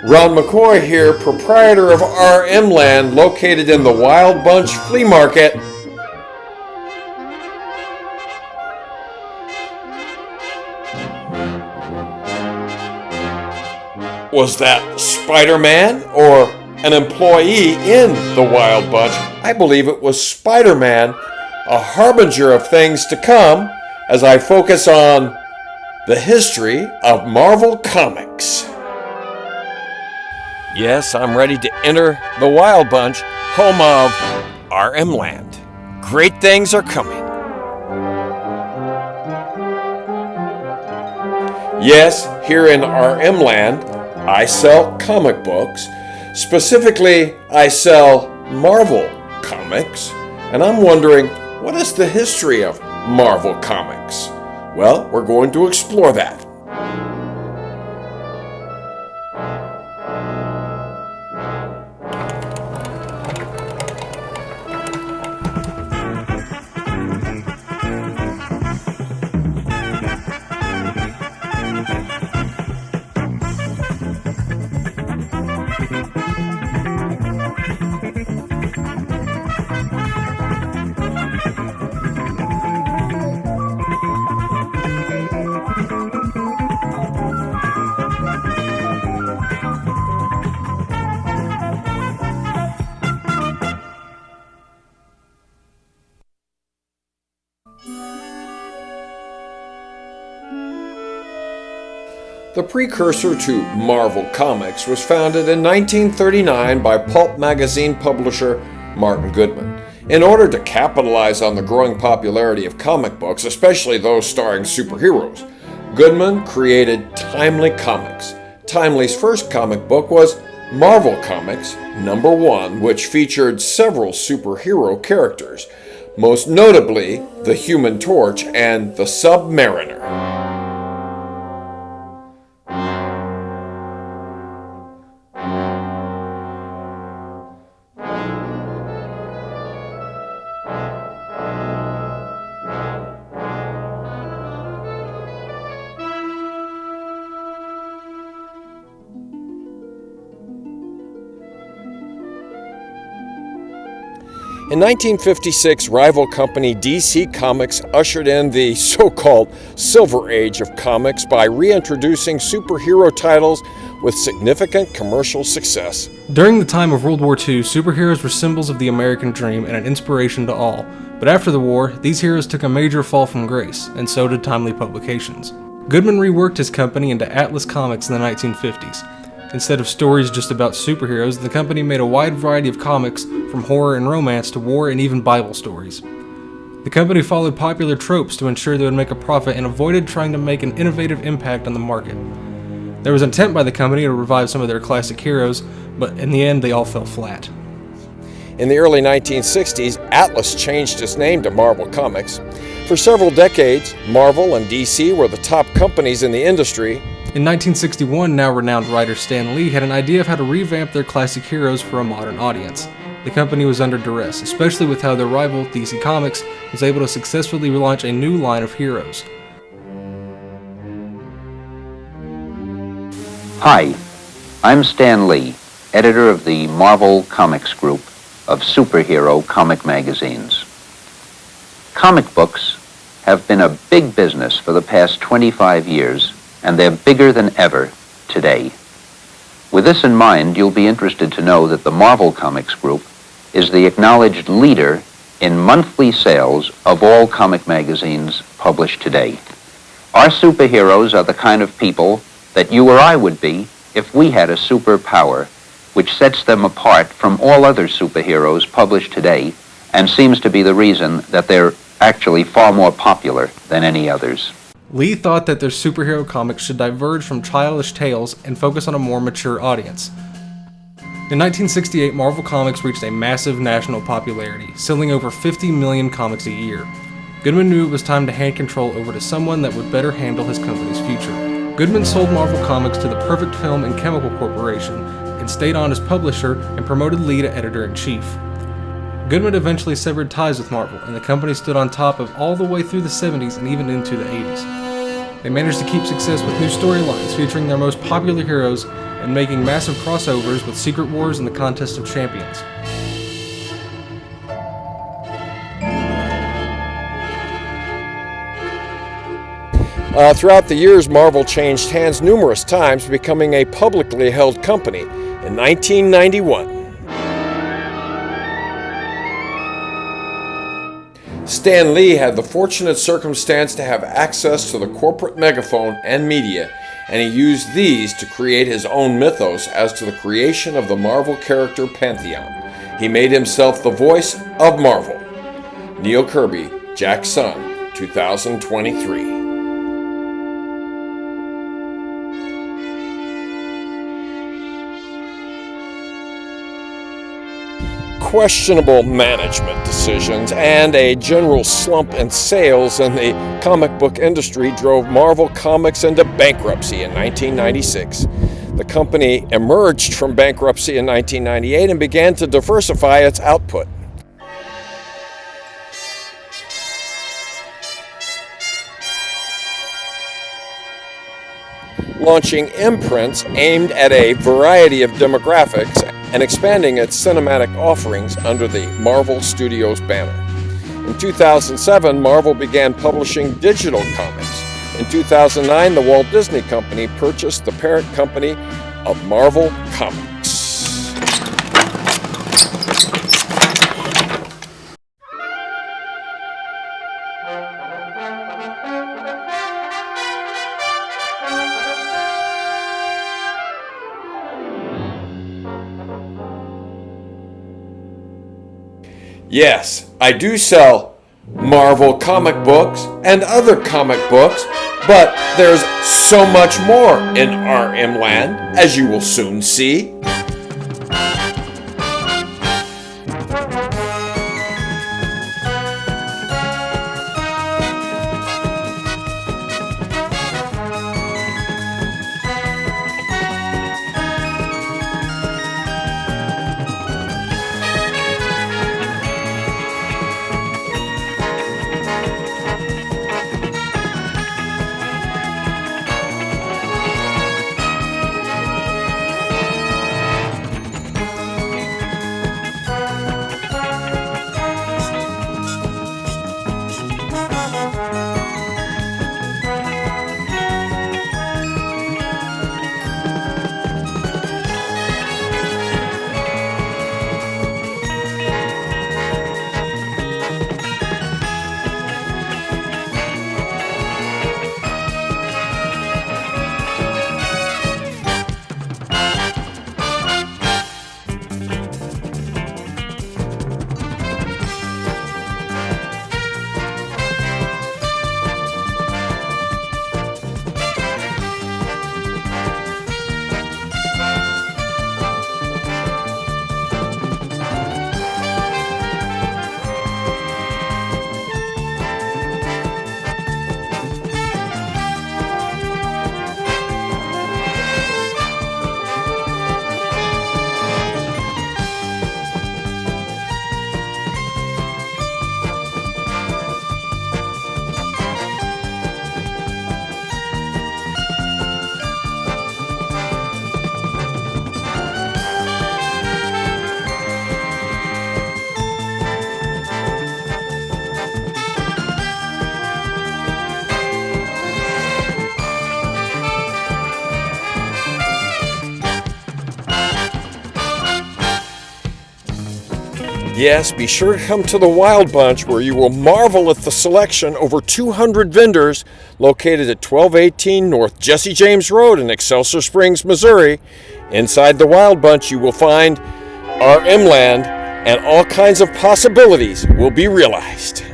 Ron McCoy here, proprietor of RM Land, located in the Wild Bunch Flea Market. Was that Spider-Man or an employee in the Wild Bunch? I believe it was Spider-Man, a harbinger of things to come as I focus on the history of Marvel Comics. Yes, I'm ready to enter the Wild Bunch, home of RM Land. Great things are coming. Yes, here in RM Land, I sell comic books. Specifically, I sell Marvel Comics. And I'm wondering, what is the history of Marvel Comics? Well, we're going to explore that. The precursor to Marvel Comics was founded in 1939 by pulp magazine publisher Martin Goodman. In order to capitalize on the growing popularity of comic books, especially those starring superheroes, Goodman created Timely Comics. Timely's first comic book was Marvel Comics #1, which featured several superhero characters, most notably the Human Torch and the Submariner. In 1956, rival company DC Comics ushered in the so-called Silver Age of comics by reintroducing superhero titles with significant commercial success. During the time of World War II, superheroes were symbols of the American dream and an inspiration to all. But after the war, these heroes took a major fall from grace, and so did Timely Publications. Goodman reworked his company into Atlas Comics in the 1950s. Instead of stories just about superheroes, the company made a wide variety of comics, from horror and romance to war and even Bible stories. The company followed popular tropes to ensure they would make a profit and avoided trying to make an innovative impact on the market. There was an attempt by the company to revive some of their classic heroes, but in the end they all fell flat. In the early 1960s, Atlas changed its name to Marvel Comics. For several decades, Marvel and DC were the top companies in the industry. In 1961, now renowned writer Stan Lee had an idea of how to revamp their classic heroes for a modern audience. The company was under duress, especially with how their rival, DC Comics, was able to successfully relaunch a new line of heroes. Hi, I'm Stan Lee, editor of the Marvel Comics group of superhero comic magazines. Comic books have been a big business for the past 25 years, and they're bigger than ever today. With this in mind, you'll be interested to know that the Marvel Comics group is the acknowledged leader in monthly sales of all comic magazines published today. Our superheroes are the kind of people that you or I would be if we had a superpower, which sets them apart from all other superheroes published today and seems to be the reason that they're actually far more popular than any others. Lee thought that their superhero comics should diverge from childish tales and focus on a more mature audience. In 1968, Marvel Comics reached a massive national popularity, selling over 50 million comics a year. Goodman knew it was time to hand control over to someone that would better handle his company's future. Goodman sold Marvel Comics to the Perfect Film and Chemical Corporation and stayed on as publisher and promoted Lee to editor-in-chief. Goodman eventually severed ties with Marvel, and the company stood on top of all the way through the 70s and even into the 80s. They managed to keep success with new storylines featuring their most popular heroes and making massive crossovers with Secret Wars and the Contest of Champions. Throughout the years, Marvel changed hands numerous times, becoming a publicly held company in 1991. Stan Lee had the fortunate circumstance to have access to the corporate megaphone and media, and he used these to create his own mythos as to the creation of the Marvel character pantheon. He made himself the voice of Marvel. Neil Kirby, Jack's Son, 2023. Questionable management decisions and a general slump in sales in the comic book industry drove Marvel Comics into bankruptcy in 1996. The company emerged from bankruptcy in 1998 and began to diversify its output. Launching imprints aimed at a variety of demographics and expanding its cinematic offerings under the Marvel Studios banner. In 2007, Marvel began publishing digital comics. In 2009, the Walt Disney Company purchased the parent company of Marvel Comics. Yes, I do sell Marvel comic books and other comic books, but there's so much more in RM land, as you will soon see. Yes, be sure to come to the Wild Bunch, where you will marvel at the selection over 200 vendors located at 1218 North Jesse James Road in Excelsior Springs, Missouri. Inside the Wild Bunch, you will find RM land, and all kinds of possibilities will be realized.